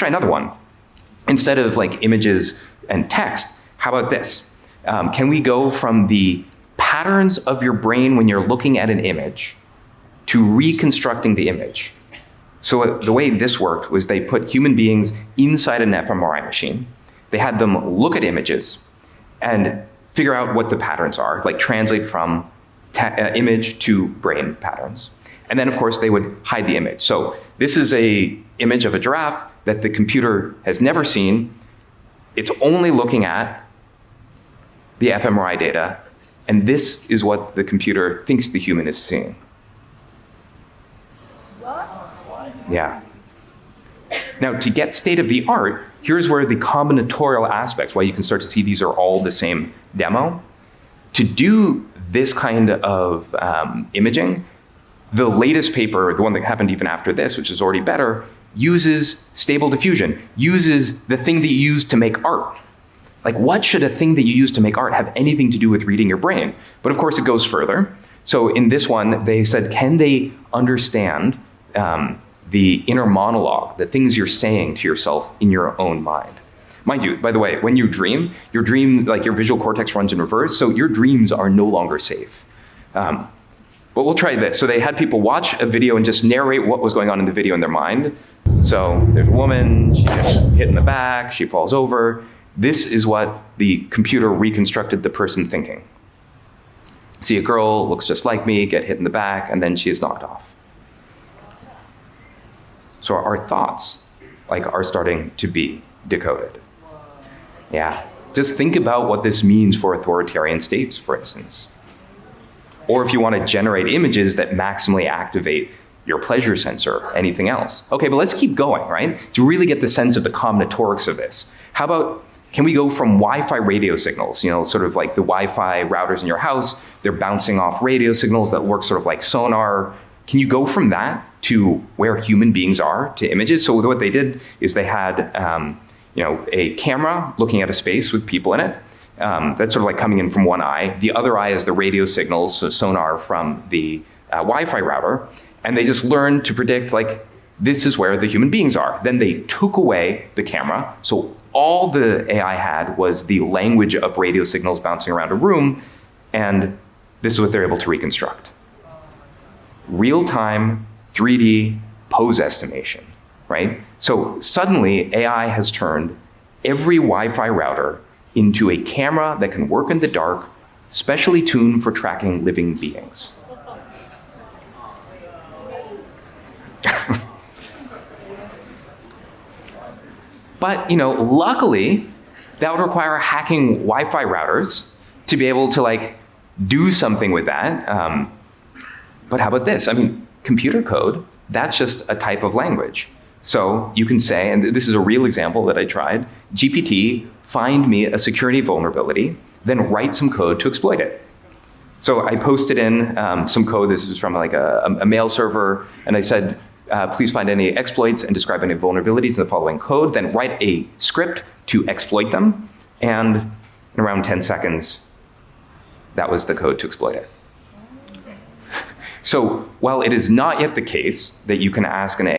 Try another one. Instead of like images and text, how about this? Can we go from the patterns of your brain when you're looking at an image to reconstructing the image? So the way this worked was they put human beings inside an fMRI machine. They had them look at images and figure out what the patterns are, like translate from image to brain patterns. And then, of course, they would hide the image. So this is an image of a giraffe that the computer has never seen. It's only looking at the fMRI data, and this is what the computer thinks the human is seeing. Yeah. Now, to get state of the art, here's where the combinatorial aspects, why you can start to see these are all the same demo. To do this kind of imaging, the latest paper, the one that happened even after this, which is already better, uses stable diffusion, uses the thing that you use to make art. Like, what should a thing that you use to make art have anything to do with reading your brain? But of course, it goes further. So in this one, they said, can they understand the inner monologue, the things you're saying to yourself in your own mind? Mind you, by the way, when you dream, like your visual cortex runs in reverse, so your dreams are no longer safe. But we'll try this. So they had people watch a video and just narrate what was going on in the video in their mind. So there's a woman, she gets hit in the back, she falls over. This is what the computer reconstructed the person thinking. See a girl, looks just like me, get hit in the back, and then she is knocked off. So our thoughts are starting to be decoded. Yeah. Just think about what this means for authoritarian states, for instance. Or if you want to generate images that maximally activate your pleasure sensor, anything else. Okay, but let's keep going, right? To really get the sense of the combinatorics of this. How about, can we go from Wi-Fi radio signals, sort of like the Wi-Fi routers in your house, they're bouncing off radio signals that work sort of like sonar. Can you go from that to where human beings are, to images? So what they did is they had a camera looking at a space with people in it. That's sort of like coming in from one eye. The other eye is the radio signals, so sonar from the Wi-Fi router. And they just learned to predict, this is where the human beings are. Then they took away the camera. So all the AI had was the language of radio signals bouncing around a room. And this is what they're able to reconstruct. Real-time 3D pose estimation, right? So suddenly AI has turned every Wi-Fi router into a camera that can work in the dark, specially tuned for tracking living beings. But, luckily, that would require hacking Wi-Fi routers to be able to do something with that. But how about this? Computer code, that's just a type of language. So you can say, and this is a real example that I tried, GPT, find me a security vulnerability, then write some code to exploit it. So I posted in some code. This is from a mail server, and I said, please find any exploits and describe any vulnerabilities in the following code, then write a script to exploit them, and in around 10 seconds, that was the code to exploit it. So while it is not yet the case that you can ask an